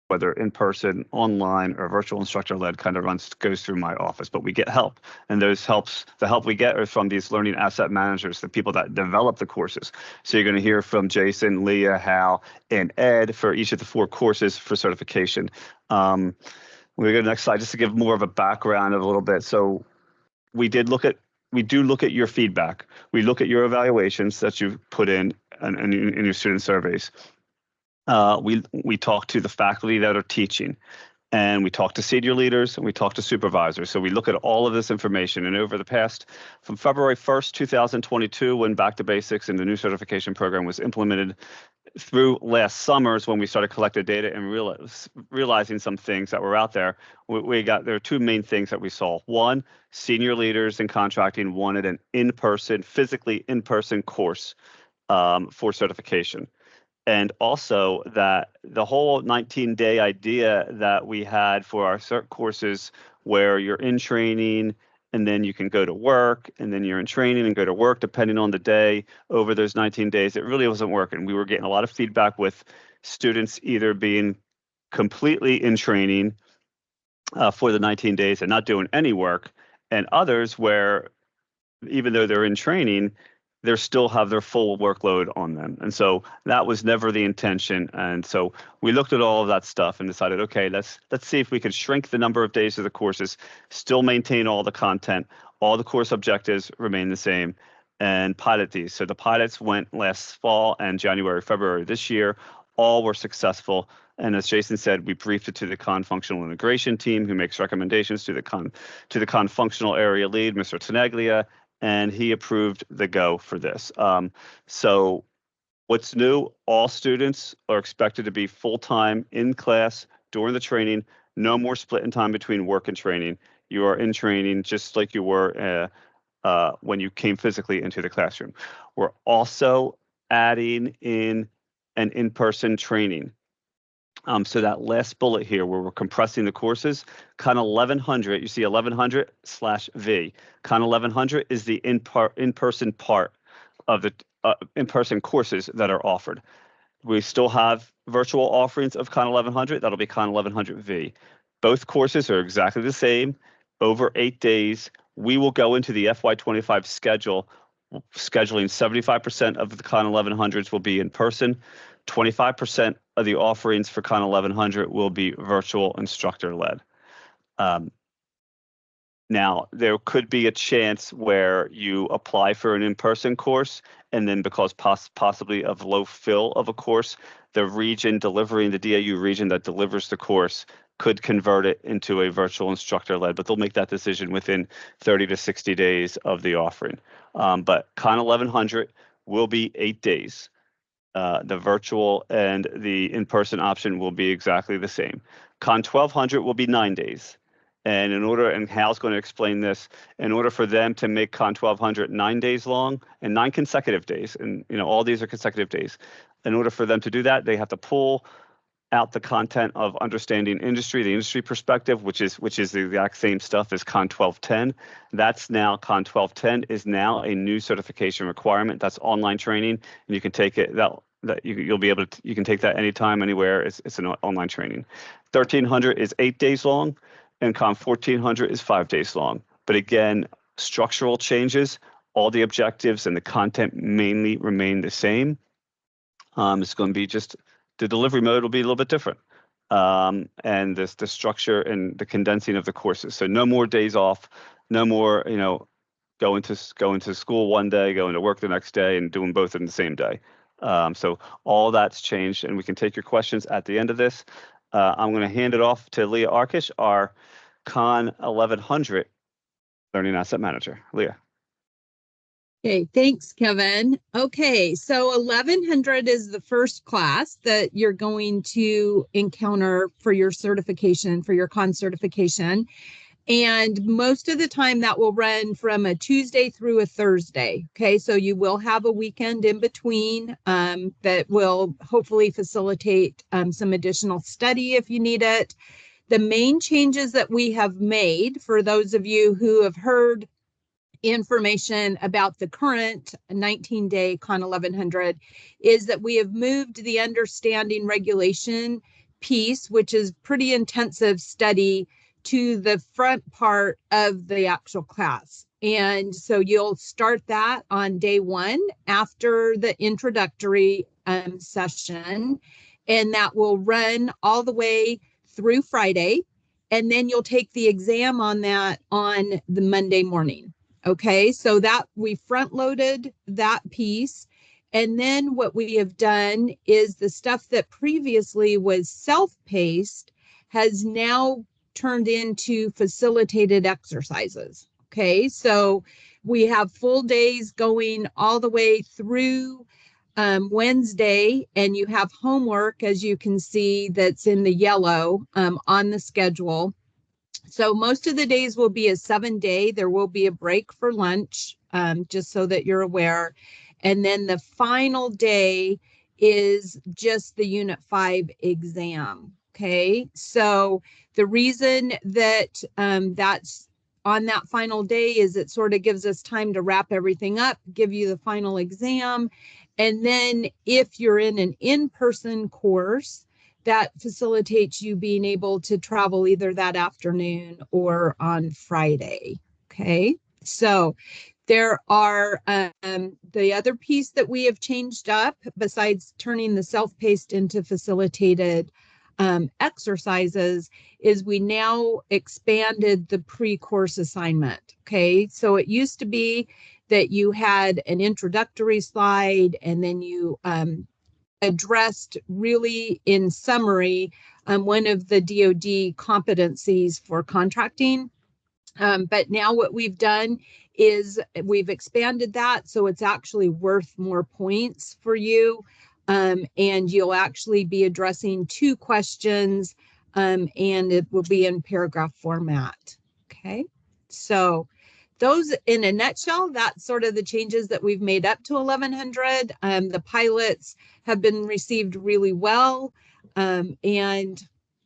whether in person, online, or virtual instructor-led, kind of goes through my office. But we get help, and the help we get are from these learning asset managers, the people that develop the courses. So you're going to hear from Jason, Leah, Hal, and Ed for each of the 4 courses for certification. We go to the next slide just to give more of a background of a little bit. So we do look at your feedback. We look at your evaluations that you put in your student surveys. We talk to the faculty that are teaching, and we talk to senior leaders, and we talk to supervisors. So we look at all of this information. And over the past, from February 1st, 2022, when Back to Basics and the new certification program was implemented, through last summer's when we started collecting data and realizing some things that were out there, there are 2 main things that we saw. One, senior leaders in contracting wanted an physically in-person course for certification. And also that the whole 19-day idea that we had for our cert courses, where you're in training and then you can go to work, and then you're in training and go to work depending on the day over those 19 days, it really wasn't working. We were getting a lot of feedback with students either being completely in training for the 19 days and not doing any work, and others where even though they're in training, they still have their full workload on them. And so that was never the intention. And so we looked at all of that stuff and decided, okay, let's see if we could shrink the number of days of the courses, still maintain all the content, all the course objectives remain the same, and pilot these. So the pilots went last fall and January, February this year. All were successful. And as Jason said, we briefed it to the functional integration team, who makes recommendations to the functional area lead, Mr. Tenaglia, and he approved the go for this. So what's new, all students are expected to be full-time in class during the training, no more split in time between work and training. You are in training just like you were when you came physically into the classroom. We're also adding in an in-person training. So that last bullet here, where we're compressing the courses, Con 1100, you see 1100/V. Con 1100 is the in-person part of the in-person courses that are offered. We still have virtual offerings of Con 1100. That'll be Con 1100V. Both courses are exactly the same, over 8 days. We will go into the FY25 schedule, scheduling 75% of the Con 1100s will be in person. 25% of the offerings for Con 1100 will be virtual instructor-led. Now, there could be a chance where you apply for an in-person course, and then because possibly of low fill of a course, the region delivering, the DAU region that delivers the course, could convert it into a virtual instructor-led, but they'll make that decision within 30 to 60 days of the offering. But Con 1100 will be 8 days. The virtual and the in-person option will be exactly the same. Con 1200 will be 9 days. And Hal's going to explain this, in order for them to make Con 1200 9 days long and 9 consecutive days, and all these are consecutive days, in order for them to do that, they have to pull out the content of understanding industry, the industry perspective, which is the exact same stuff as Con 1210. That's now Con 1210 is now a new certification requirement. That's online training, and you can take it. You'll be able to. You can take that anytime, anywhere. It's an online training. 1300 is 8 days long, and Con 1400 is 5 days long. But again, structural changes. All the objectives and the content mainly remain the same. It's going to be just the delivery mode will be a little bit different, and the structure and the condensing of the courses. So no more days off, no more going to school one day, going to work the next day, and doing both in the same day. So all that's changed, and we can take your questions at the end of this. I'm going to hand it off to Leah Arkish, our Con 1100 Learning Asset Manager. Leah. Okay, thanks, Kevin. Okay, so 1100 is the first class that you're going to encounter for your certification, for your Con certification. And most of the time that will run from a Tuesday through a Thursday. Okay, so you will have a weekend in between that will hopefully facilitate some additional study if you need it. The main changes that we have made, for those of you who have heard information about the current 19-day Con 1100, is that we have moved the understanding regulation piece, which is pretty intensive study, to the front part of the actual class. And so you'll start that on day one after the introductory session, and that will run all the way through Friday. And then you'll take the exam on that on the Monday morning. Okay, so that we front loaded that piece. And then what we have done is the stuff that previously was self-paced has now turned into facilitated exercises. Okay, so we have full days going all the way through Wednesday, and you have homework, as you can see, that's in the yellow on the schedule. So most of the days will be a 7-day. There will be a break for lunch, just so that you're aware. And then the final day is just the Unit 5 exam. Okay, so the reason that that's on that final day is it sort of gives us time to wrap everything up, give you the final exam. And then if you're in an in-person course, that facilitates you being able to travel either that afternoon or on Friday. Okay, so there are the other piece that we have changed up, besides turning the self-paced into facilitated exercises, is we now expanded the pre-course assignment. Okay, so it used to be that you had an introductory slide, and then you addressed really in summary one of the DoD competencies for contracting. But now what we've done is we've expanded that, so it's actually worth more points for you. And you'll actually be addressing 2 questions, and it will be in paragraph format. Okay, so those in a nutshell, that's sort of the changes that we've made up to 1100. The pilots have been received really well. And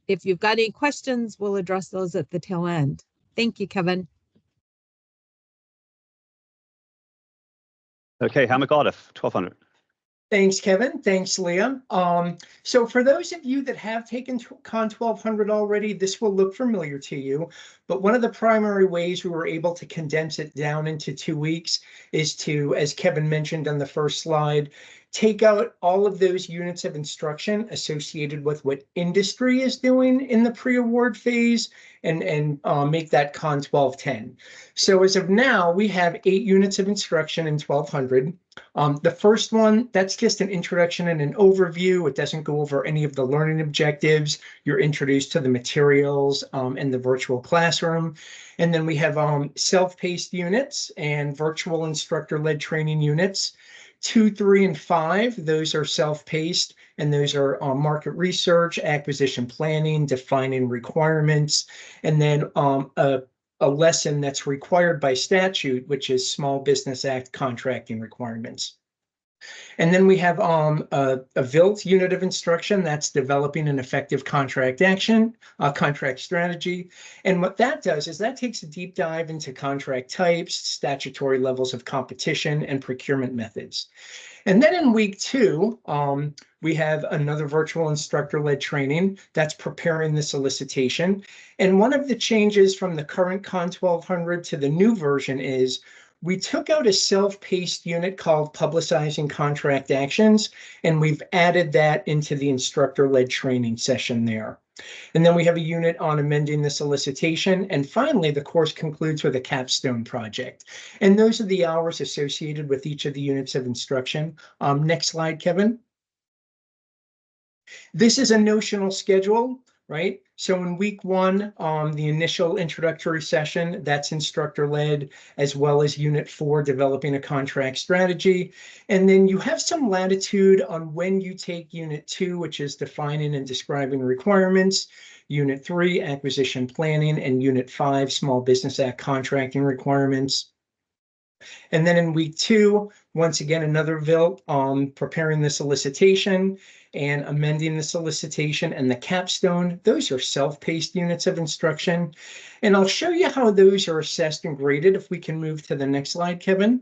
if you've got any questions, we'll address those at the tail end. Thank you, Kevin. Okay, Hamid Cardiff, 1200. Thanks, Kevin. Thanks, Leah. So for those of you that have taken Con 1200 already, this will look familiar to you. But one of the primary ways we were able to condense it down into 2 weeks is to, as Kevin mentioned on the first slide, take out all of those units of instruction associated with what industry is doing in the pre-award phase and make that Con 1210. So as of now, we have 8 units of instruction in 1200. The first one, that's just an introduction and an overview. It doesn't go over any of the learning objectives. You're introduced to the materials and the virtual classroom. And then we have self-paced units and virtual instructor-led training units. 2, 3, and 5, those are self-paced, and those are market research, acquisition planning, defining requirements, and then a lesson that's required by statute, which is Small Business Act contracting requirements. And then we have a VILT unit of instruction that's developing an effective contract strategy. And what that does is that takes a deep dive into contract types, statutory levels of competition, and procurement methods. And then in week 2, we have another virtual instructor-led training that's preparing the solicitation. And one of the changes from the current Con 1200 to the new version is we took out a self-paced unit called Publicizing Contract Actions, and we've added that into the instructor-led training session there. And then we have a unit on amending the solicitation. And finally, the course concludes with a capstone project. And those are the hours associated with each of the units of instruction. Next slide, Kevin. This is a notional schedule, right? So in week 1, the initial introductory session, that's instructor-led, as well as unit 4, developing a contract strategy. And then you have some latitude on when you take unit 2, which is defining and describing requirements, unit 3, acquisition planning, and unit 5, Small Business Act contracting requirements. And then in week 2, once again, another VILT, preparing the solicitation and amending the solicitation and the capstone. Those are self-paced units of instruction. And I'll show you how those are assessed and graded if we can move to the next slide, Kevin.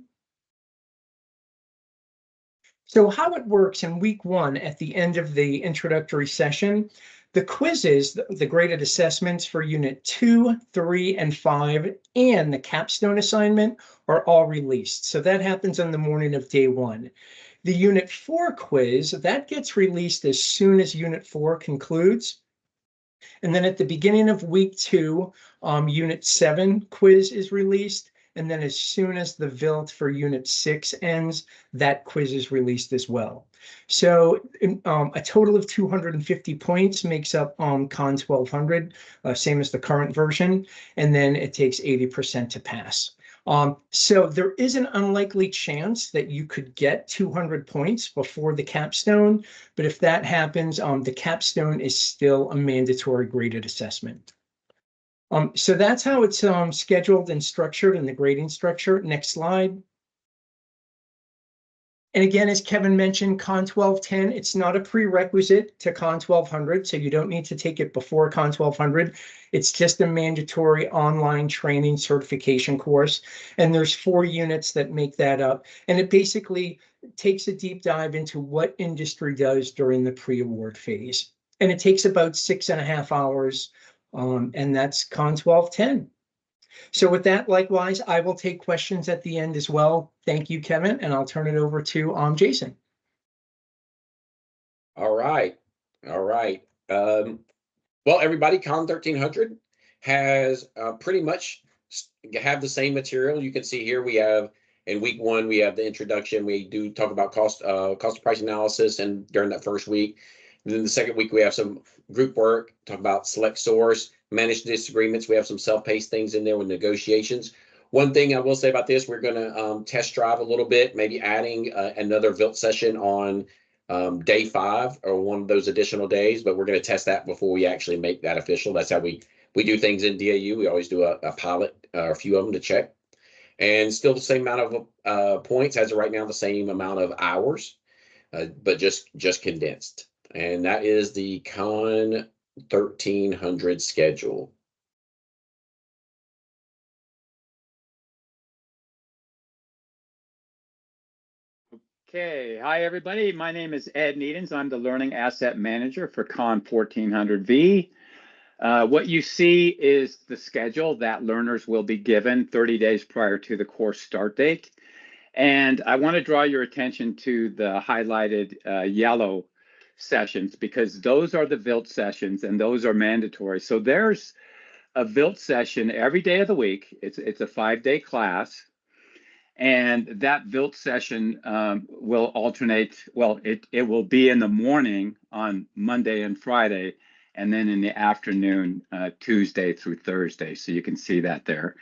So how it works in week 1 at the end of the introductory session, The quizzes, the graded assessments for Unit 2, 3, and 5, and the capstone assignment are all released. So that happens on the morning of day 1. The Unit 4 quiz, that gets released as soon as Unit 4 concludes. And then at the beginning of week 2, Unit 7 quiz is released. And then as soon as the VILT for Unit 6 ends, that quiz is released as well. So a total of 250 points makes up Con 1200, same as the current version. And then it takes 80% to pass. So there is an unlikely chance that you could get 200 points before the capstone. But if that happens, the capstone is still a mandatory graded assessment. So that's how it's scheduled and structured in the grading structure. Next slide. And again, as Kevin mentioned, Con 1210, it's not a prerequisite to Con 1200, so you don't need to take it before Con 1200. It's just a mandatory online training certification course. And there's 4 units that make that up. And it basically takes a deep dive into what industry does during the pre-award phase. And it takes about 6.5 hours. And that's Con 1210. So with that, likewise, I will take questions at the end as well. Thank you, Kevin, and I'll turn it over to Jason. All right. Well, everybody, Con 1300 has pretty much have the same material. You can see here we have in week 1 we have the introduction. We do talk about cost price analysis, and during that first week. And then the second week we have some group work, talk about select source, manage disagreements. We have some self-paced things in there with negotiations. One thing I will say about this, we're going to test drive a little bit, maybe adding another VILT session on day 5 or one of those additional days, but we're going to test that before we actually make that official. That's how we do things in DAU. We always do a pilot or a few of them to check. And still the same amount of points as of right now, the same amount of hours, but just condensed. And that is the Con 1300 schedule. Okay, hi everybody. My name is Ed Needens. I'm the Learning Asset Manager for Con 1400V. What you see is the schedule that learners will be given 30 days prior to the course start date. And I want to draw your attention to the highlighted yellow sessions, because those are the VILT sessions and those are mandatory. So there's a VILT session every day of the week. It's a 5-day class. And that VILT session will alternate. Well, it will be in the morning on Monday and Friday, and then in the afternoon, Tuesday through Thursday. So you can see that there.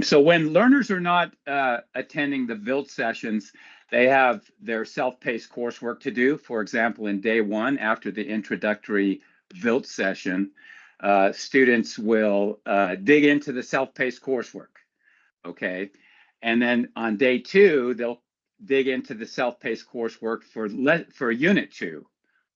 So when learners are not attending the VILT sessions, they have their self-paced coursework to do. For example, in day 1, after the introductory VILT session, students will dig into the self-paced coursework, okay? And then on day 2, they'll dig into the self-paced coursework for Unit 2,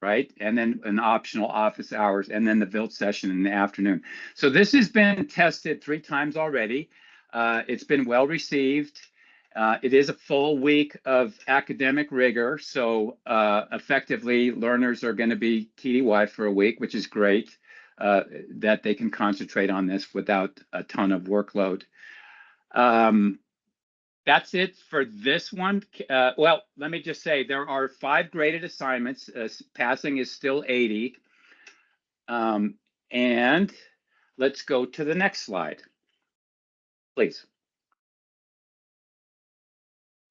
right? And then an optional office hours, and then the VILT session in the afternoon. So this has been tested 3 times already. It's been well received. It is a full week of academic rigor. So effectively, learners are going to be TDY for a week, which is great, that they can concentrate on this without a ton of workload. That's it for this one. Well, let me just say there are 5 graded assignments. Passing is still 80. And let's go to the next slide, please.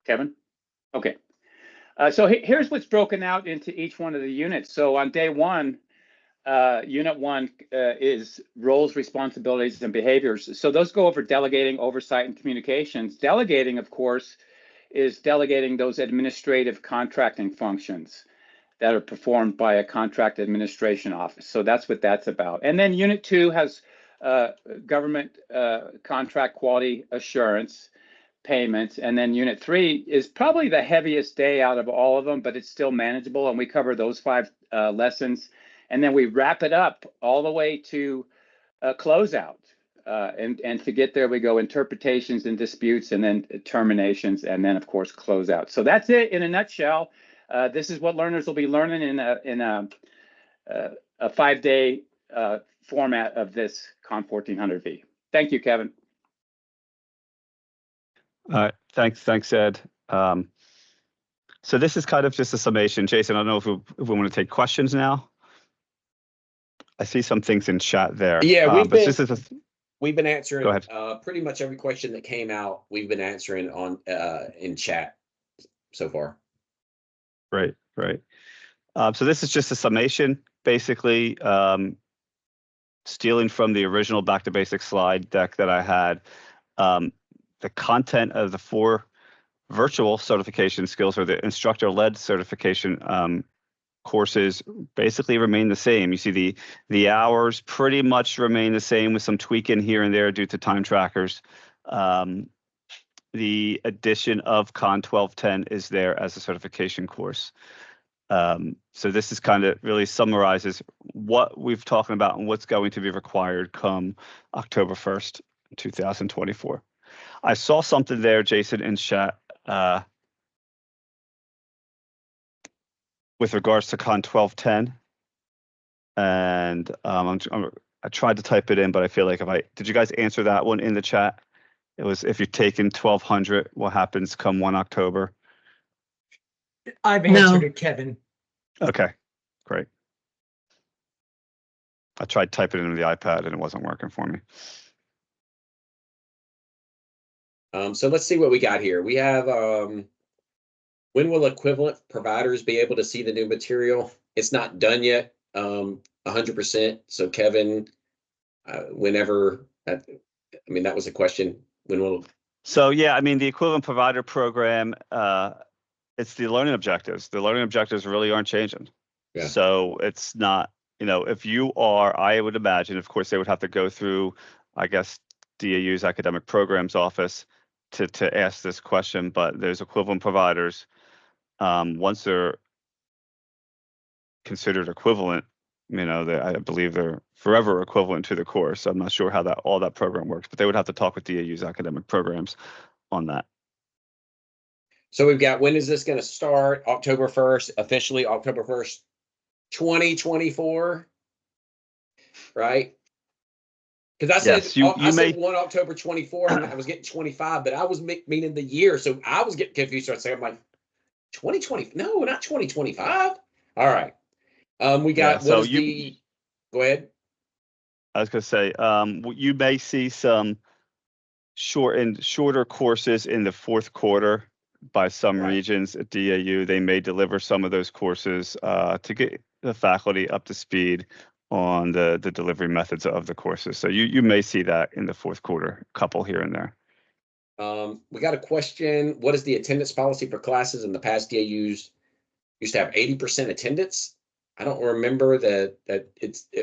Kevin? Okay. So here's what's broken out into each one of the units. So on day 1, Unit 1 is roles, responsibilities, and behaviors. So those go over delegating, oversight, and communications. Delegating, of course, is delegating those administrative contracting functions that are performed by a contract administration office. So that's what that's about. And then Unit 2 has government contract quality assurance payments. And then Unit 3 is probably the heaviest day out of all of them, but it's still manageable. And we cover those 5 lessons. And then we wrap it up all the way to closeout. And to get there, we go interpretations and disputes, and then terminations, and then, of course, closeout. So that's it in a nutshell. This is what learners will be learning in a 5-day format of this Con 1400V. Thank you, Kevin. Thanks, Ed. So this is kind of just a summation. Jason, I don't know if we want to take questions now. I see some things in chat there. Yeah, we've been Go answering ahead. pretty much every question that came out. We've been answering on in chat so far. Right. So this is just a summation, basically, stealing from the original Back to Basics slide deck that I had. The content of the 4 virtual certification skills, or the instructor-led certification courses, basically remain the same. You see the hours pretty much remain the same, with some tweaking here and there due to time trackers. The addition of Con 1210 is there as a certification course. So this is kind of really summarizes what we've talked about and what's going to be required come October 1st, 2024. I saw something there, Jason, in chat with regards to Con 1210, and I tried to type it in, but I feel like did you guys answer that one in the chat? It was, if you're taking 1200, what happens come 1 October? I've answered it, Kevin. Okay, great. I tried typing it into the iPad and it wasn't working for me. So let's see what we got here. We have, when will equivalent providers be able to see the new material? It's not done yet, 100%. So Kevin, whenever, that was a question. When will? So yeah, the equivalent provider program, it's the learning objectives. The learning objectives really aren't changing. Yeah. So it's not, if you are, I would imagine, of course, they would have to go through, I guess, DAU's academic programs office to ask this question, but there's equivalent providers. Once they're considered equivalent, I believe they're forever equivalent to the course. I'm not sure how all that program works, but they would have to talk with DAU's academic programs on that. So we've got, when is this going to start? October 1st, officially October 1st, 2024, right? Because I said, I said 1 October 24, and I was getting 25, but I was meaning the year. So I was getting confused. So I'm like, 2020? No, not 2025. All right. We got, go ahead. I was going to say, you may see some shorter courses in the 4th quarter by some regions at DAU. They may deliver some of those courses to get the faculty up to speed on the delivery methods of the courses. So you may see that in the 4th quarter, a couple here and there. We got a question. What is the attendance policy for classes? In the past, DAUs used to have 80% attendance. I don't remember that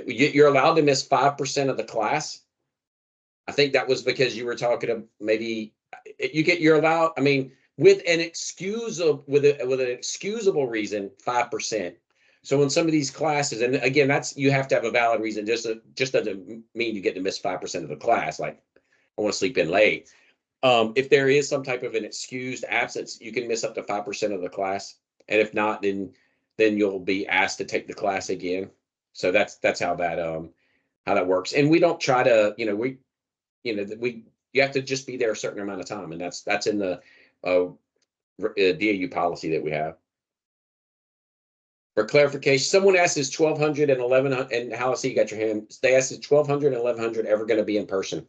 you're allowed to miss 5% of the class. I think that was because you were talking to maybe you're allowed. With an excusable reason, 5%. So in some of these classes, and again, you have to have a valid reason. Just doesn't mean you get to miss 5% of the class. Like, I want to sleep in late. If there is some type of an excused absence, you can miss up to 5% of the class, and if not, then you'll be asked to take the class again. So that's how that works. And we don't try to, you have to just be there a certain amount of time, and that's in the DAU policy that we have. For clarification, someone asked, is 1200 and 1100, and how I see you got your hand. They asked, is 1200 and 1100 ever going to be in person?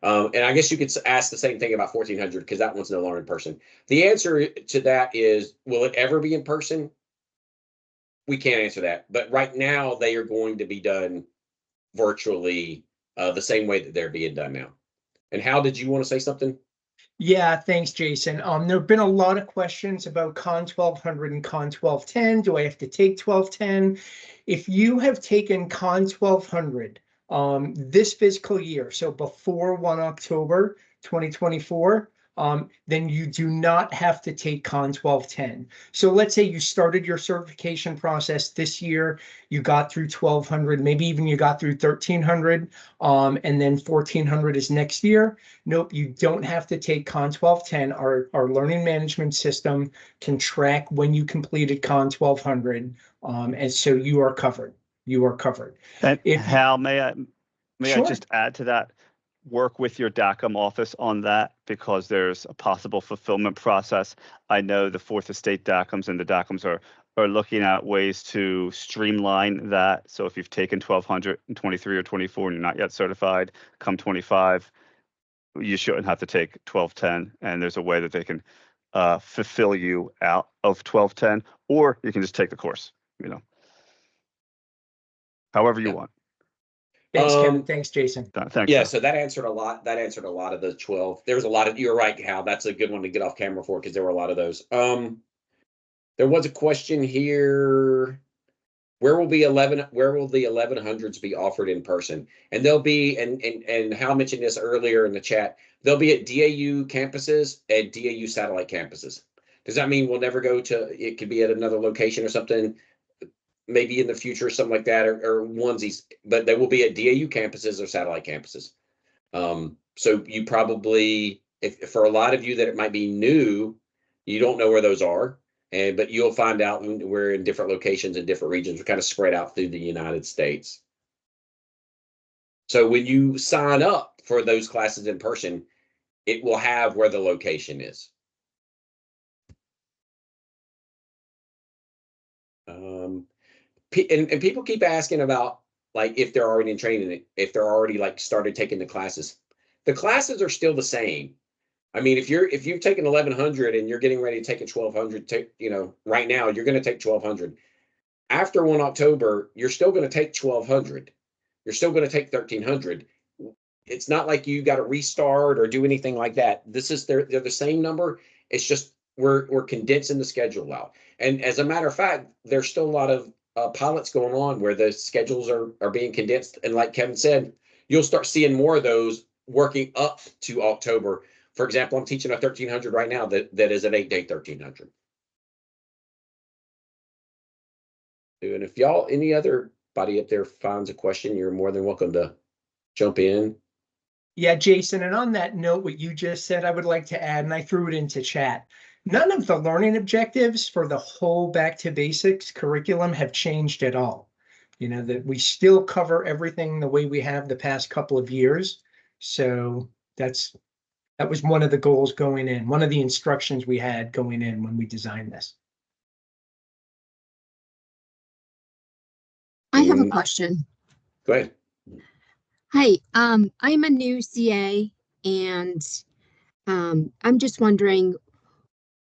And I guess you could ask the same thing about 1400, because that one's no longer in person. The answer to that is, will it ever be in person? We can't answer that. But right now, they are going to be done virtually the same way that they're being done now. And Hal, did you want to say something? Yeah, thanks, Jason. There have been a lot of questions about Con 1200 and Con 1210. Do I have to take 1210? If you have taken Con 1200 this fiscal year, so before 1 October 2024, then you do not have to take Con 1210. So let's say you started your certification process this year, you got through 1200, maybe even you got through 1300, and then 1400 is next year. Nope, you don't have to take Con 1210. Our learning management system can track when you completed Con 1200, and so you are covered. you are covered. And If you- Hal, may I Sure. just add to that? Work with your DACM office on that, because there's a possible fulfillment process. I know the Fourth Estate DACMs and the DACMs are looking at ways to streamline that. So if you've taken 1223 or 24 and you're not yet certified, come 25, you shouldn't have to take 1210. And there's a way that they can fulfill you out of 1210, or you can just take the course, however you want. Thanks, Kevin. Thanks, Jason. Thanks. Yeah, Hal. so that answered a lot. That answered a lot of the 12. There was a lot of, you're right, Hal. That's a good one to get off camera for, because there were a lot of those. There was a question here. Where will the 1100s be offered in person? And they'll be, and Hal mentioned this earlier in the chat, they'll be at DAU campuses and DAU satellite campuses. Does that mean we'll never go to, it could be at another location or something, maybe in the future, or something like that, or onesies, but they will be at DAU campuses or satellite campuses. So you probably, if for a lot of you that it might be new, you don't know where those are, but you'll find out we're in different locations in different regions. We're kind of spread out through the United States. So when you sign up for those classes in person, it will have where the location is. And people keep asking about, like, if they're already in training, if they're already like started taking the classes. The classes are still the same. I mean, if you've taken 1100 and you're getting ready to take a 1200, right now you're going to take 1200. After 1 October, you're still going to take 1200. You're still going to take 1300. It's not like you got to restart or do anything like that. They're the same number. It's just we're condensing the schedule out. And as a matter of fact, there's still a lot of pilots going on where the schedules are being condensed. And like Kevin said, you'll start seeing more of those working up to October. For example, I'm teaching a 1300 right now that is an 8-day 1300. And if y'all, any other body up there finds a question, you're more than welcome to jump in. Yeah, Jason, and on that note, what you just said, I would like to add, and I threw it into chat. None of the learning objectives for the whole Back to Basics curriculum have changed at all. That we still cover everything the way we have the past couple of years. So that was one of the goals going in, one of the instructions we had going in when we designed this. I have a question. Go ahead. Hi, I'm a new CA, and I'm just wondering,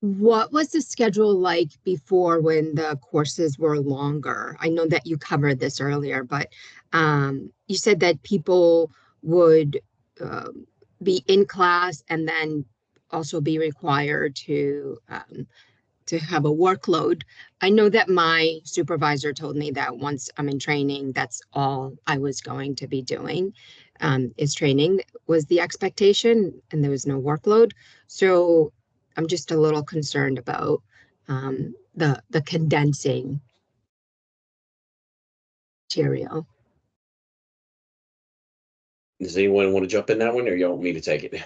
what was the schedule like before when the courses were longer? I know that you covered this earlier, but you said that people would be in class and then also be required to have a workload. I know that my supervisor told me that once I'm in training, that's all I was going to be doing, is training was the expectation, and there was no workload. So I'm just a little concerned about the condensing material. Does anyone want to jump in that one, or you want me to take it?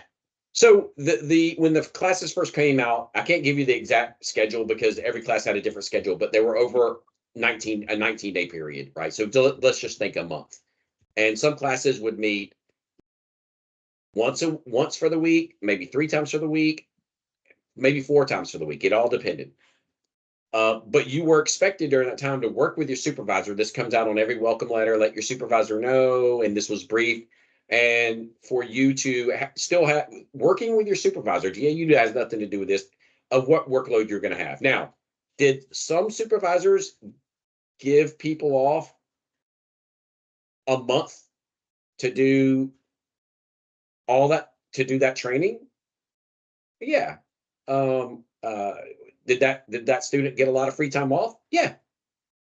So when the classes first came out, I can't give you the exact schedule because every class had a different schedule, but they were over a 19-day period, right? So let's just think a month. And some classes would meet once for the week, maybe 3 times for the week, maybe 4 times for the week. It all depended. But you were expected during that time to work with your supervisor. This comes out on every welcome letter, let your supervisor know, and this was brief. And for you to still have working with your supervisor, DAU has nothing to do with this, of what workload you're going to have. Now, did some supervisors give people off a month to do all that, to do that training? Yeah. Did that student get a lot of free time off? Yeah,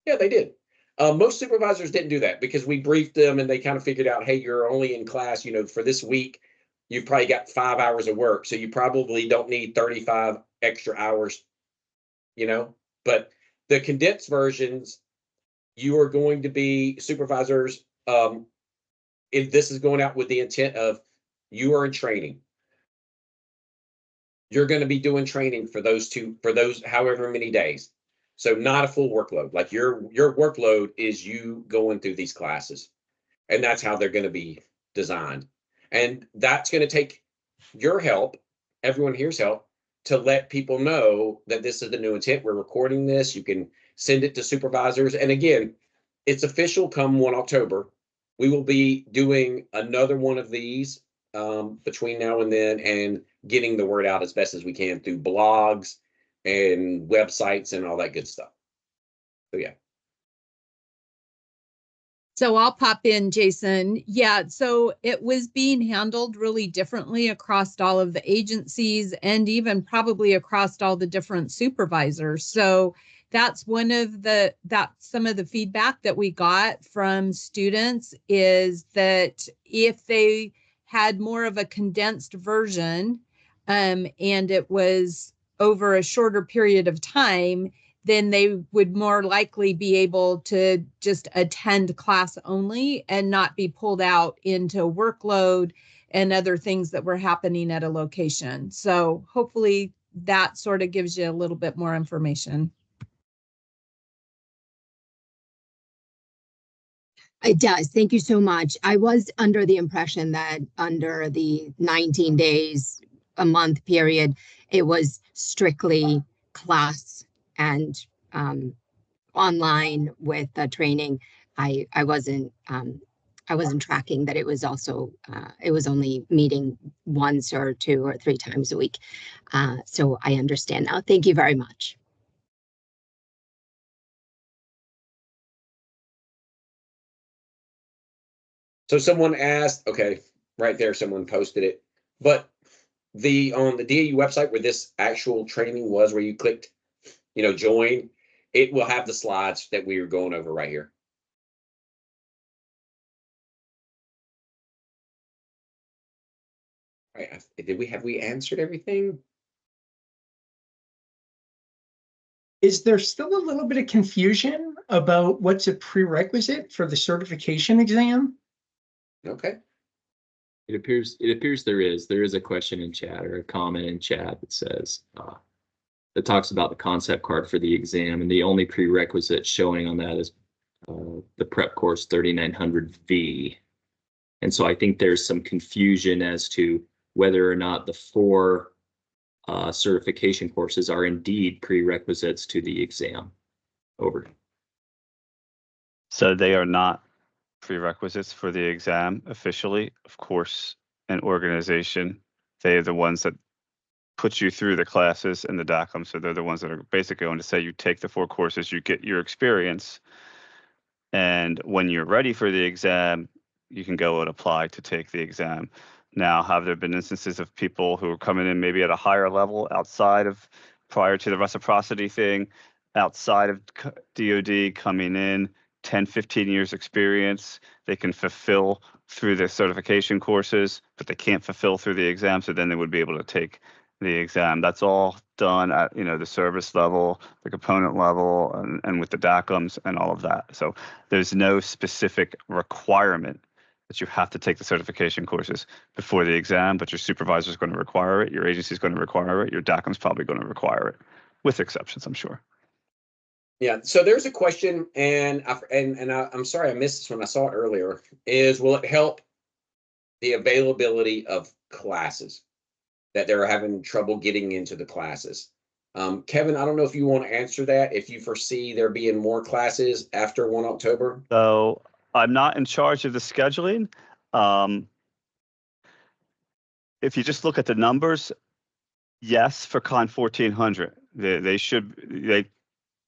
they did. Most supervisors didn't do that because we briefed them and they kind of figured out, hey, you're only in class, for this week, you've probably got 5 hours of work. So you probably don't need 35 extra hours, but the condensed versions, you are going to be supervisors. If this is going out with the intent of you are in training, you're going to be doing training for those however many days. So not a full workload. Like your workload is you going through these classes, and that's how they're going to be designed. And that's going to take your help, everyone here's help, to let people know that this is the new intent. We're recording this. You can send it to supervisors. And again, it's official come 1 October. We will be doing another one of these between now and then, and getting the word out as best as we can through blogs and websites and all that good stuff. So yeah. So I'll pop in, Jason. Yeah, so it was being handled really differently across all of the agencies and even probably across all the different supervisors. So that's some of the feedback that we got from students, is that if they had more of a condensed version and it was over a shorter period of time, then they would more likely be able to just attend class only and not be pulled out into workload and other things that were happening at a location. So hopefully that sort of gives you a little bit more information. It does. Thank you so much. I was under the impression that under the 19 days, a month period, it was strictly class and online with the training. I wasn't tracking that it was also it was only meeting once or 2 or 3 times a week. So I understand now. Thank you very much. So someone asked, okay, right there, someone posted it, but on the DAU website where this actual training was, where you clicked, join, it will have the slides that we were going over right here. All right, have we answered everything? Is there still a little bit of confusion about what's a prerequisite for the certification exam? Okay. It appears there is a question in chat, or a comment in chat that says that talks about the concept card for the exam, and the only prerequisite showing on that is the prep course 3900V. And so I think there's some confusion as to whether or not the 4 certification courses are indeed prerequisites to the exam. Over. So they are not prerequisites for the exam officially. Of course, an organization, they are the ones that put you through the classes and the DACM. So they're the ones that are basically going to say, you take the 4 courses, you get your experience, and when you're ready for the exam, you can go and apply to take the exam. Now, have there been instances of people who are coming in maybe at a higher level prior to the reciprocity thing, outside of DoD, coming in 10, 15 years experience, they can fulfill through the certification courses, but they can't fulfill through the exam, so then they would be able to take the exam. That's all done at the service level, the component level, and with the DACMs and all of that. So there's no specific requirement that you have to take the certification courses before the exam, but your supervisor is going to require it, your agency is going to require it, your DACM is probably going to require it, with exceptions, I'm sure. Yeah, so there's a question, and I'm sorry I missed this one. I saw it earlier. Will it help the availability of classes, that they're having trouble getting into the classes? Kevin, I don't know if you want to answer that, if you foresee there being more classes after 1 October. So I'm not in charge of the scheduling. If you just look at the numbers, yes, for Con 1400,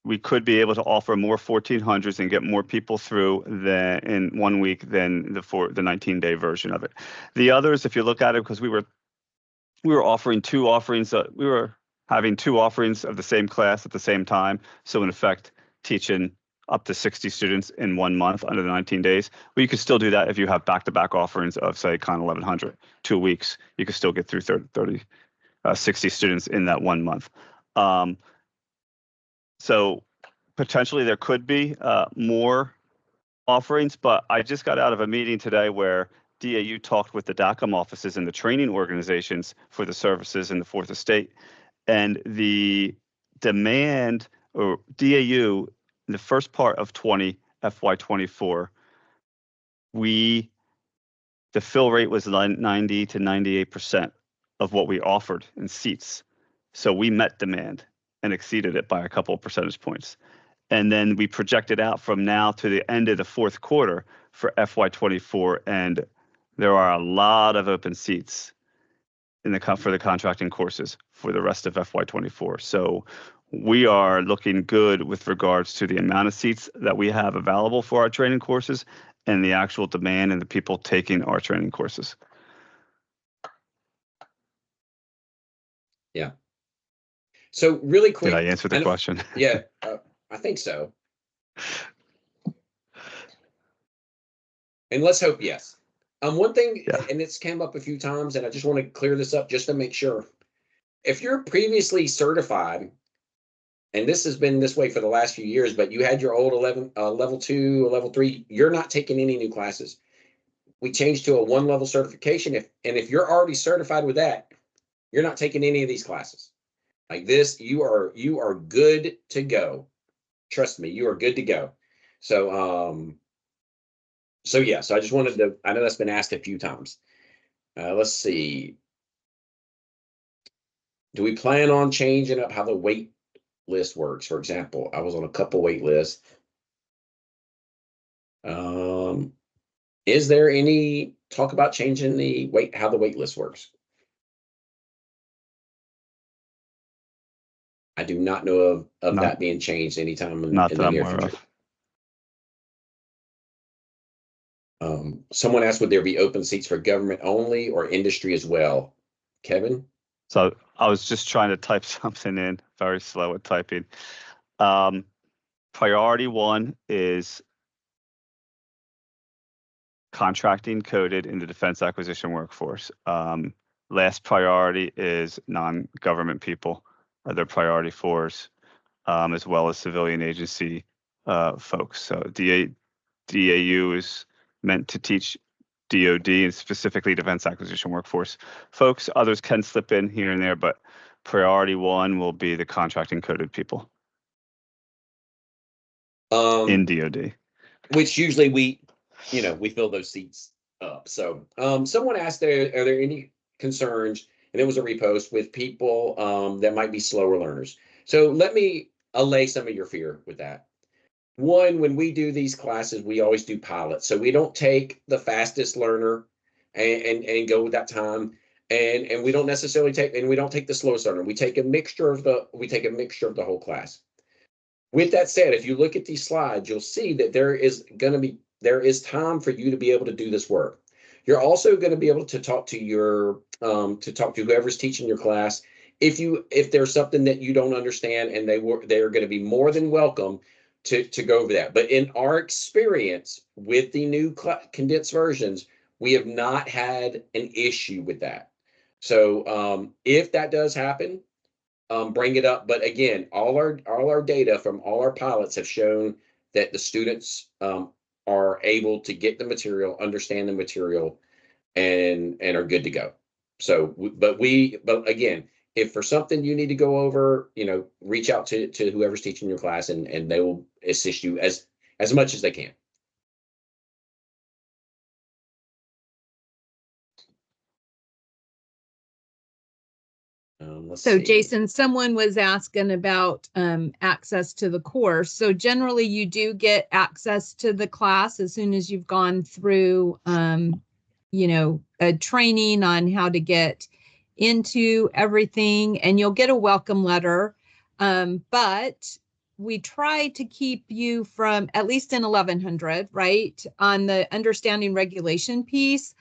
we could be able to offer more 1400s and get more people through in 1 week than the 19-day version of it. The others, if you look at it, because we were offering 2 offerings, we were having 2 offerings of the same class at the same time. So in effect, teaching up to 60 students in 1 month under the 19 days. Well, you could still do that if you have back-to-back offerings of, say, Con 1100, 2 weeks. You could still get through 60 students in that 1 month. So potentially there could be more offerings, but I just got out of a meeting today where DAU talked with the DACM offices and the training organizations for the services in the 4th estate, and the demand or DAU, in the first part of FY24, the fill rate was 90 to 98% of what we offered in seats. So we met demand and exceeded it by a couple of percentage points. And then we projected out from now to the end of the fourth quarter for FY24, and there are a lot of open seats for the contracting courses for the rest of FY24. So we are looking good with regards to the amount of seats that we have available for our training courses and the actual demand and the people taking our training courses. Yeah. So really quick. Did I answer the question? Yeah, I think so. And let's hope yes. One thing, and it's came up a few times, and I just want to clear this up just to make sure. If you're previously certified, and this has been this way for the last few years, but you had your old level 2 or level 3, you're not taking any new classes. We changed to a 1-level certification. If you're already certified with that, you're not taking any of these classes. Like this, you are good to go. Trust me, you are good to go. So yeah, so I just wanted to, I know that's been asked a few times. Let's see. Do we plan on changing up how the wait list works? For example, I was on a couple wait lists. Is there any talk about changing how the wait list works? I do not know of that being changed anytime in the near future. Someone asked, would there be open seats for government only or industry as well? Kevin? So I was just trying to type something in, very slow at typing. Priority 1 is contracting coded in the defense acquisition workforce. Last priority is non-government people. Other priority 4s, as well as civilian agency folks. So DAU is meant to teach DoD and specifically defense acquisition workforce folks. Others can slip in here and there, but priority 1 will be the contracting coded people in DoD. Which usually we fill those seats up. So someone asked, are there any concerns, and it was a repost, with people that might be slower learners? So let me allay some of your fear with that. One, when we do these classes, we always do pilots. So we don't take the fastest learner and go with that time. And we don't necessarily take the slowest learner. We take a mixture of the whole class. With that said, if you look at these slides, you'll see that there is time for you to be able to do this work. You're also going to be able to talk to whoever's teaching your class. If there's something that you don't understand, and they're going to be more than welcome to go over that. But in our experience with the new condensed versions, we have not had an issue with that. So if that does happen, bring it up. But again, all our data from all our pilots have shown that the students are able to get the material, understand the material, and are good to go. So, but again, if for something you need to go over, reach out to whoever's teaching your class, and they will assist you as much as they can. So Jason, someone was asking about access to the course. So generally you do get access to the class as soon as you've gone through, a training on how to get into everything, and you'll get a welcome letter. But we try to keep you from, at least in 1100, right, on the understanding regulation piece.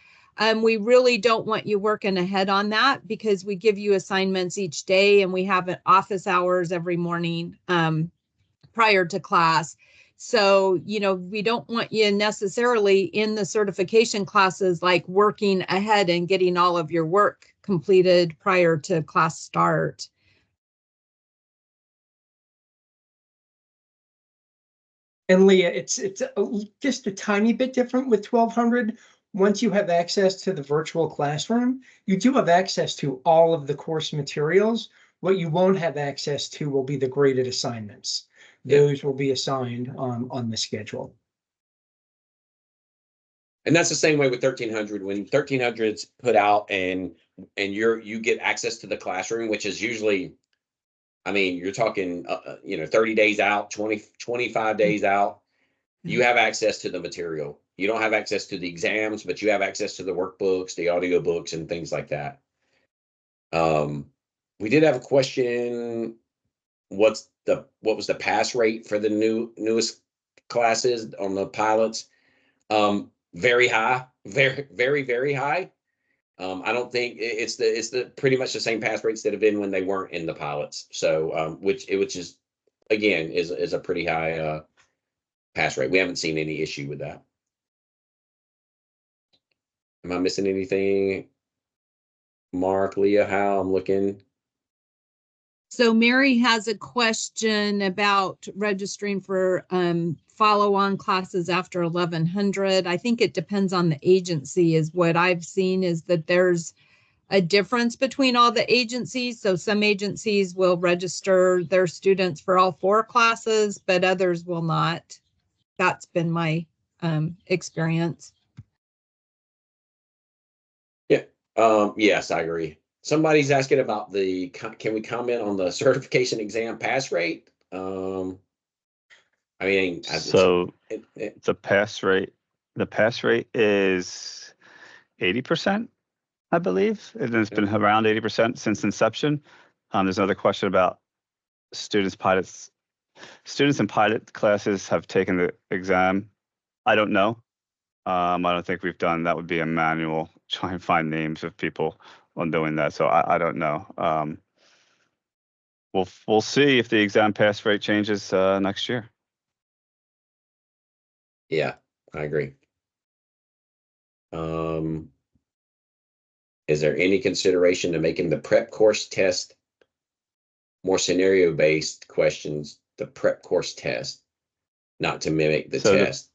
We really don't want you working ahead on that, because we give you assignments each day, and we have office hours every morning prior to class. So, we don't want you necessarily in the certification classes, like working ahead and getting all of your work completed prior to class start. And Leah, it's just a tiny bit different with 1200. Once you have access to the virtual classroom, you do have access to all of the course materials. What you won't have access to will be the graded assignments. those will be assigned on the schedule. And that's the same way with 1300. When 1300's put out and you get access to the classroom, which is usually, I mean, you're talking, 30 days out, 25 days out, you have access to the material. You don't have access to the exams, but you have access to the workbooks, the audio books, and things like that. We did have a question. What was the pass rate for the newest classes on the pilots? Very high, very, very, very high. I don't think it's the pretty much the same pass rates that have been when they weren't in the pilots. So, which is again is a pretty high pass rate. We haven't seen any issue with that. Am I missing anything? Mark, Leah, how I'm looking? So Mary has a question about registering for follow-on classes after 1100. I think it depends on the agency, is what I've seen, is that there's a difference between all the agencies. So some agencies will register their students for all 4 classes, but others will not. That's been my experience. Yeah. Yes, I agree. Somebody's asking about can we comment on the certification exam pass rate? I mean, So the pass rate is 80%, I believe, and it's been around 80% since inception. There's another question about students in pilot classes have taken the exam. I don't know. I don't think we've done that. Would be a manual, try and find names of people on doing that. So I don't know. We'll see if the exam pass rate changes next year. Yeah, I agree. Is there any consideration to making the prep course test more scenario-based questions, the prep course test, not to mimic the test?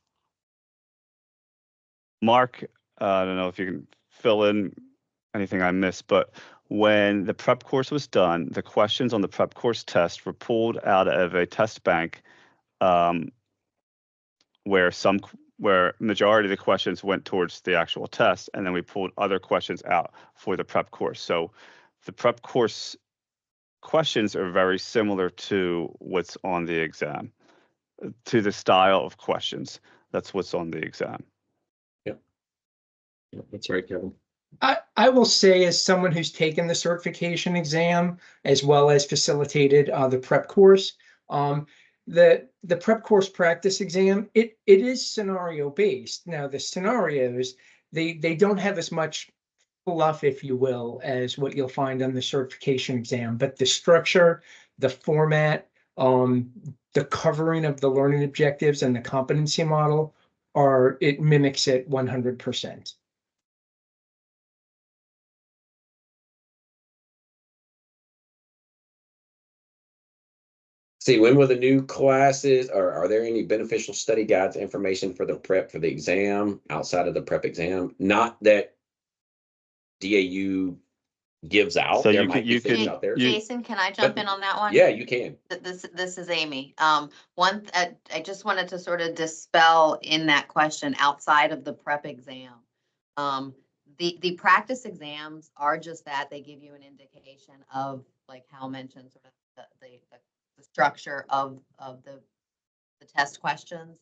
Mark, I don't know if you can fill in anything I missed, but when the prep course was done, the questions on the prep course test were pulled out of a test bank where majority of the questions went towards the actual test, and then we pulled other questions out for the prep course. So the prep course questions are very similar to what's on the exam, to the style of questions. That's what's on the exam. Yep, that's right, Kevin. I will say, as someone who's taken the certification exam as well as facilitated the prep course, the prep course practice exam, it is scenario based. Now the scenarios, they don't have as much fluff, if you will, as what you'll find on the certification exam, but the structure, the format, the covering of the learning objectives and the competency model it mimics it 100%. See, when will the new classes, or are there any beneficial study guides information for the prep for the exam outside of the prep exam? Not that DAU gives out. So there you might could- be you things could- out there. Jason, can I jump in on that one? Yeah, you can. This is Amy. I just wanted to sort of dispel in that question outside of the prep exam. The practice exams are just that. They give you an indication of, like Hal mentioned, sort of the structure of the test questions.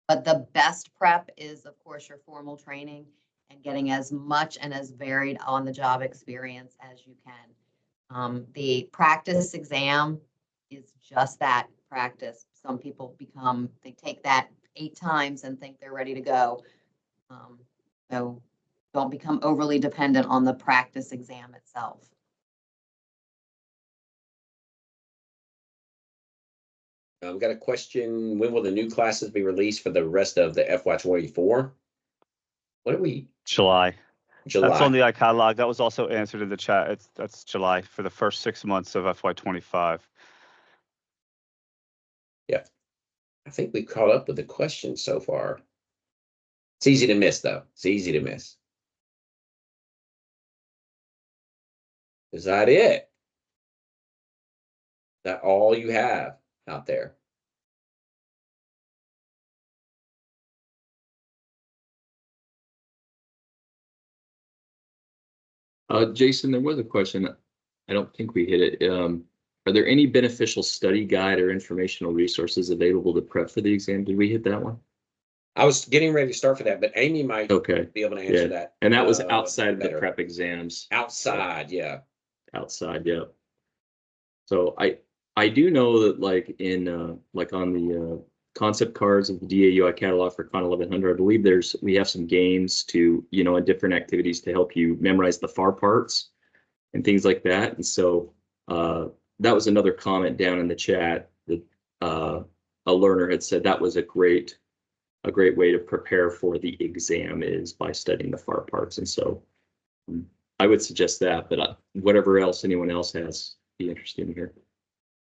But the best prep is, of course, your formal training and getting as much and as varied on the job experience as you can. The practice exam is just that, practice. Some people they take that 8 times and think they're ready to go. So don't become overly dependent on the practice exam itself. We've got a question. When will the new classes be released for the rest of the FY24? What are we? July. July. That's on the iCatalog. That was also answered in the chat. That's July for the first 6 months of FY25. Yeah. I think we caught up with the questions so far. It's easy to miss, though. It's easy to miss. Is that it? Is that all you have out there? Jason, there was a question. I don't think we hit it. Are there any beneficial study guide or informational resources available to prep for the exam? Did we hit that one? I was getting ready to start for that, but Amy might be able to answer that. And that was outside of the prep exams. Outside, yeah. Outside, yeah. So I do know that like in like on the concept cards of the DAUI catalog for Con 1100, I believe we have some games to, you know, and different activities to help you memorize the FAR parts and things like that. And so that was another comment down in the chat that a learner had said that was a great way to prepare for the exam is by studying the FAR parts. And so I would suggest that, but whatever else anyone else has, be interesting to hear.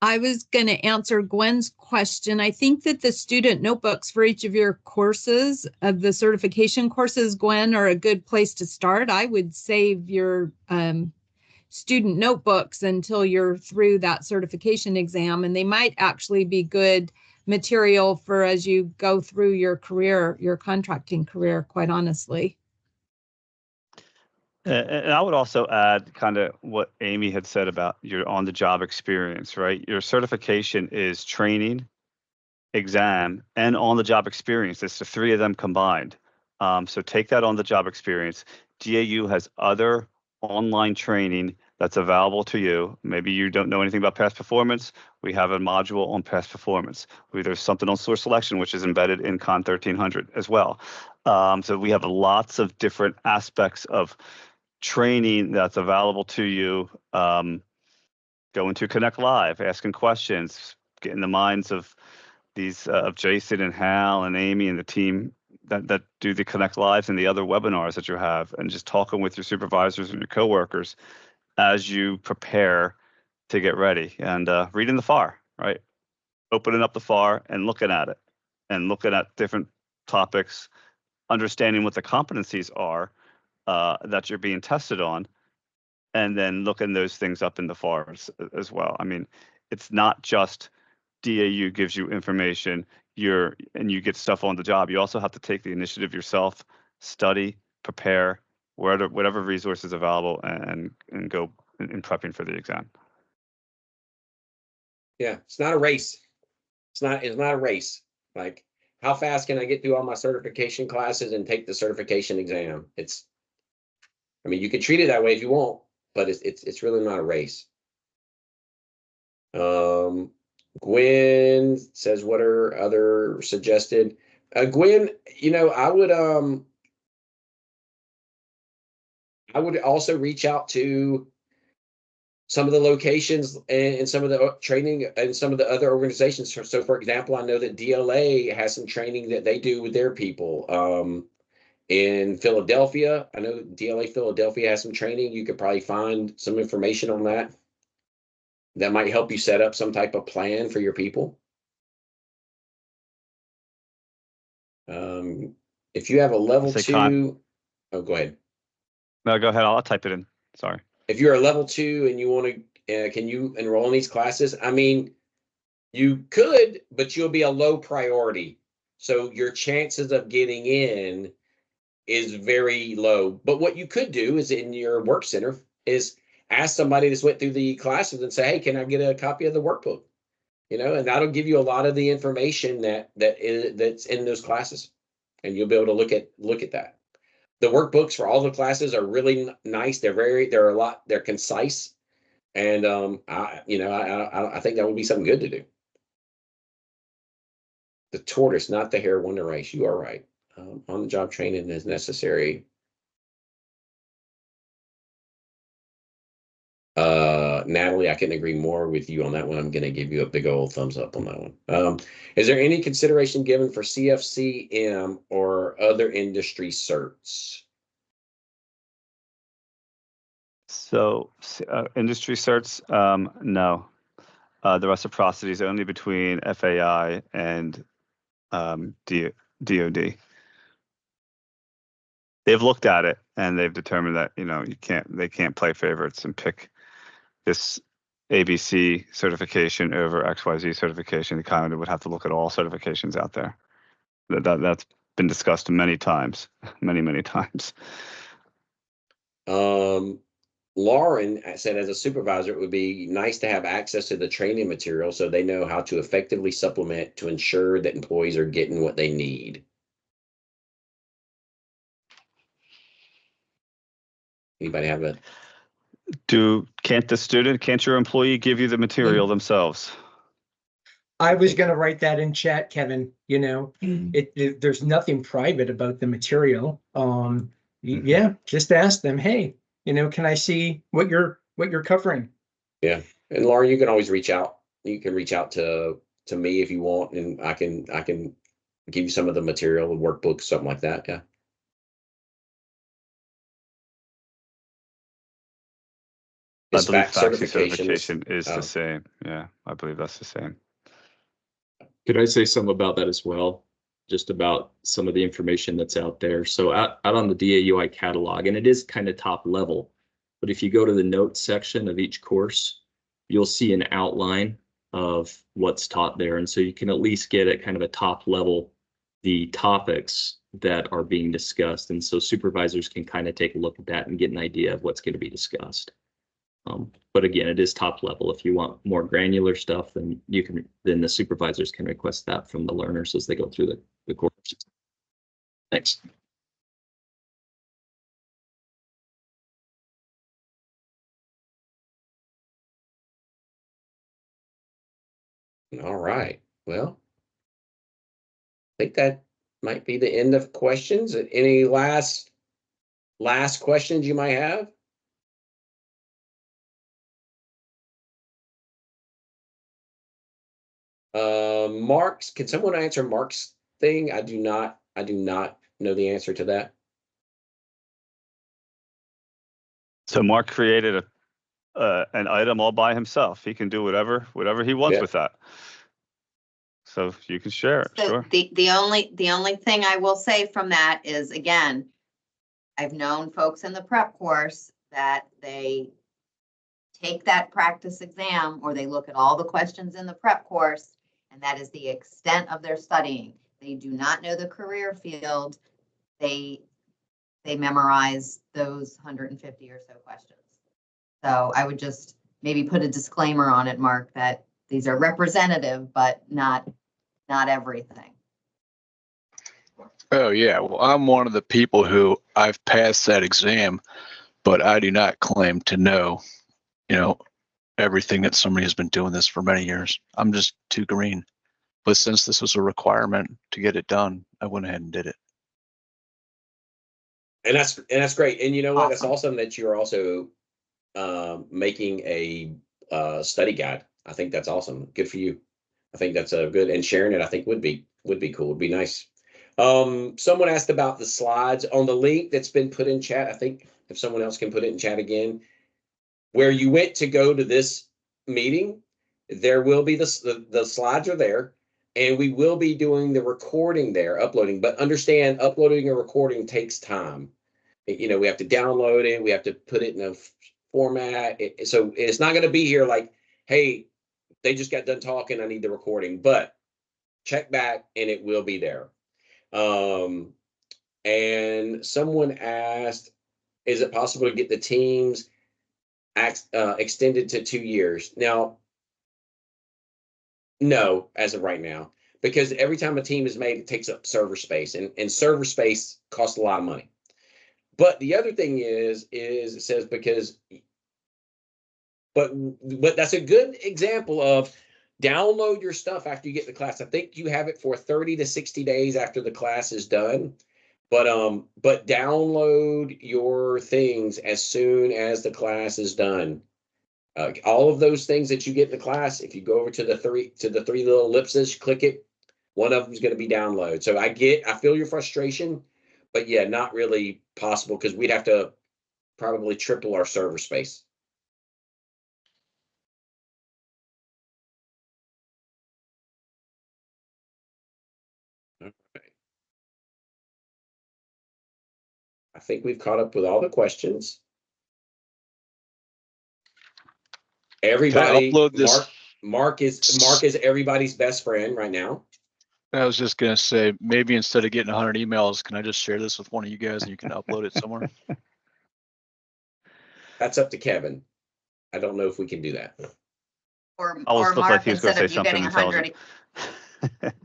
I was going to answer Gwen's question. I think that the student notebooks for each of your courses, of the certification courses, Gwen, are a good place to start. I would save your student notebooks until you're through that certification exam, and they might actually be good material for as you go through your career, your contracting career, quite honestly. And I would also add kind of what Amy had said about your on-the-job experience, right? Your certification is training, exam, and on-the-job experience. It's the three of them combined. So take that on-the-job experience. DAU has other online training that's available to you. Maybe you don't know anything about past performance. We have a module on past performance. There's something on source selection, which is embedded in Con 1300 as well. So we have lots of different aspects of training that's available to you. Going to Connect Live, asking questions, getting the minds of these of Jason and Hal and Amy and the team that do the Connect Lives and the other webinars that you have, and just talking with your supervisors and your coworkers as you prepare to get ready, and reading the FAR, right? Opening up the FAR and looking at it, and looking at different topics, understanding what the competencies are that you're being tested on, and then looking those things up in the FAR as well. I mean, it's not just DAU gives you information, and you get stuff on the job. You also have to take the initiative yourself, study, prepare, whatever resources available, and go in prepping for the exam. Yeah, it's not a race. It's not a race. Like, how fast can I get through all my certification classes and take the certification exam? I mean, you can treat it that way if you want, but it's really not a race. Gwen says, what are other suggested? Gwen, you know, I would also reach out to some of the locations and some of the training and some of the other organizations. So for example, I know that DLA has some training that they do with their people. In Philadelphia, I know DLA Philadelphia has some training. You could probably find some information on that. That might help you set up some type of plan for your people. If you have a level 2, oh, go ahead. No, go ahead. I'll type it in. Sorry. If you're a level 2 and you want to, can you enroll in these classes? I mean, you could, but you'll be a low priority. So your chances of getting in is very low. But what you could do is in your work center is ask somebody that's went through the classes and say, hey, can I get a copy of the workbook? You know, and that'll give you a lot of the information that's in those classes, and you'll be able to look at that. The workbooks for all the classes are really nice. They're concise, and I think that would be something good to do. The tortoise, not the hare, won the race. You are right. On-the-job training is necessary. Natalie, I couldn't agree more with you on that one. I'm going to give you a big old thumbs up on that one. Is there any consideration given for CFCM or other industry certs? So industry certs, no. The reciprocity is only between FAI and DoD. They've looked at it and they've determined that, you know, they can't play favorites and pick this ABC certification over XYZ certification. They kind of would have to look at all certifications out there. That's been discussed many times, many times. Lauren said, as a supervisor, it would be nice to have access to the training material so they know how to effectively supplement to ensure that employees are getting what they need. Anybody have a? Can't your employee give you the material themselves? I was going to write that in chat, Kevin. You know, there's nothing private about the material. Yeah, just ask them, hey, you know, can I see what you're covering? Yeah, and Lauren, you can always reach out. You can reach out to me if you want, and I can give you some of the material, workbooks, something like that. Yeah. I believe FACTS FACTS certification is the Oh. same. Yeah, I believe that's the same. Could I say something about that as well? Just about some of the information that's out there. So out on the DAUI catalog, and it is kind of top level, but if you go to the notes section of each course, you'll see an outline of what's taught there. And so you can at least get at kind of a top level, the topics that are being discussed. And so supervisors can kind of take a look at that and get an idea of what's going to be discussed. But again, it is top level. If you want more granular stuff, then the supervisors can request that from the learners as they go through the course. Thanks. All right. Well, I think that might be the end of questions. Any last questions you might have? Mark's, can someone answer Mark's thing? I do not know the answer to that. So Mark created an item all by himself. He can do whatever he wants with that. So you can share it. So sure. The only thing I will say from that is, again, I've known folks in the prep course that they take that practice exam or they look at all the questions in the prep course, and that is the extent of their studying. They do not know the career field. They memorize those 150 or so questions. So I would just maybe put a disclaimer on it, Mark, that these are representative, but not everything. Oh yeah, well, I'm one of the people who I've passed that exam, but I do not claim to know, you know, everything that somebody has been doing this for many years. I'm just too green. But since this was a requirement to get it done, I went ahead and did it. And that's great. And you know what? That's Awesome. awesome that you're also making a study guide. I think that's awesome. Good for you. I think that's a good, and sharing it I think would be cool. Would be nice. Someone asked about the slides on the link that's been put in chat. I think if someone else can put it in chat again, where you went to go to this meeting, there will be the slides are there, and we will be doing the recording there, uploading. But understand, uploading a recording takes time. You know, we have to download it. We have to put it in a format. So it's not going to be here like, hey, they just got done talking, I need the recording. But check back and it will be there. And someone asked, is it possible to get the teams extended to 2 years? Now, no, as of right now, because every time a team is made, it takes up server space, and server space costs a lot of money. But the other thing is it says but that's a good example of download your stuff after you get the class. I think you have it for 30 to 60 days after the class is done. But download your things as soon as the class is done. All of those things that you get in the class, if you go over to the three little ellipses, click it, one of them is going to be download. So I feel your frustration, but yeah, not really possible because we'd have to probably triple our server space. Okay. I think we've caught up with all the questions. Everybody, upload this? Mark is everybody's best friend right now. I was just going to say, maybe instead of getting 100 emails, can I just share this with one of you guys and you can upload it somewhere? That's up to Kevin. I don't know if we can do that. Or Almost looked like Mark, he was going instead to say of you getting something 100, intelligent.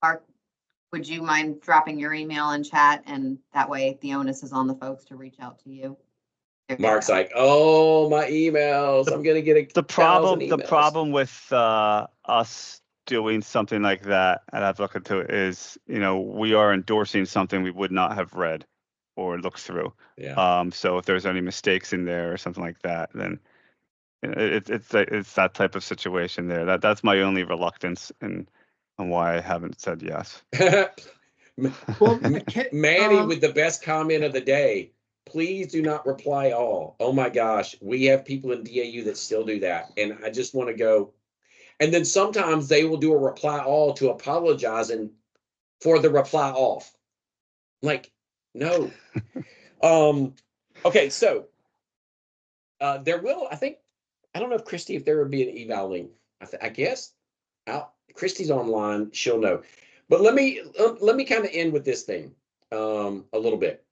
Mark, would you mind dropping your email in chat, and that way the onus is on the folks to reach out to you? There you Mark's go. like, oh, my emails. I'm gonna get a The 1,000 emails. problem with us doing something like that, and I've looked into it, is, we are endorsing something we would not have read or looked through. Yeah. So if there's any mistakes in there or something like that, then it's that type of situation there. That's my only reluctance and why I haven't said yes. Well, Manny with the best comment of the day. Please do not reply all. Oh my gosh, we have people in DAU that still do that. And I just want to go. And then sometimes they will do a reply all to apologizing for the reply off. Like, no. Okay, so there will, I don't know if Christy, if there would be an eval link. I guess Christy's online, she'll know. But let me kind of end with this thing a little bit.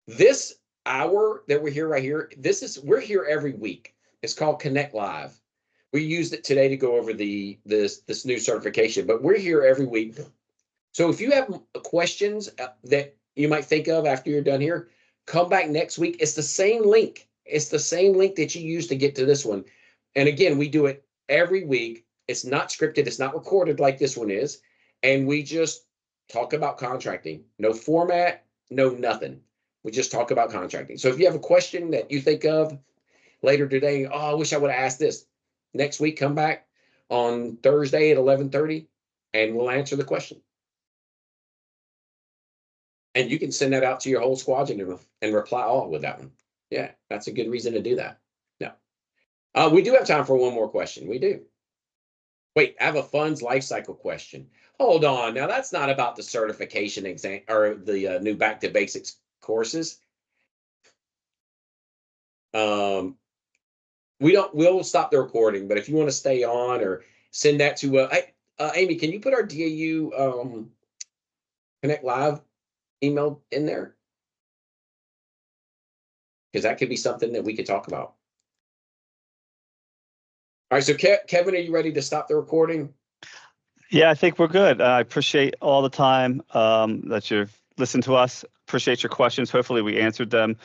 This hour that we're here right here, we're here every week. It's called Connect Live. We used it today to go over this new certification, but we're here every week. So if you have questions that you might think of after you're done here, come back next week. It's the same link. It's the same link that you used to get to this one. And again, we do it every week. It's not scripted. It's not recorded like this one is. And we just talk about contracting. No format, no nothing. We just talk about contracting. So if you have a question that you think of later today, oh, I wish I would have asked this. Next week, come back on Thursday at 11:30 and we'll answer the question. And you can send that out to your whole squadron and reply all with that one. Yeah, that's a good reason to do that. No. We do have time for one more question. We do. Wait, I have a funds life cycle question. Hold on. Now, that's not about the certification exam or the new Back to Basics courses. We'll stop the recording, but if you want to stay on or send that to Amy, can you put our DAU Connect Live email in there? Because that could be something that we could talk about. All right, so Kevin, are you ready to stop the recording? Yeah, I think we're good. I appreciate all the time that you've listened to us. Appreciate your questions. Hopefully we answered them.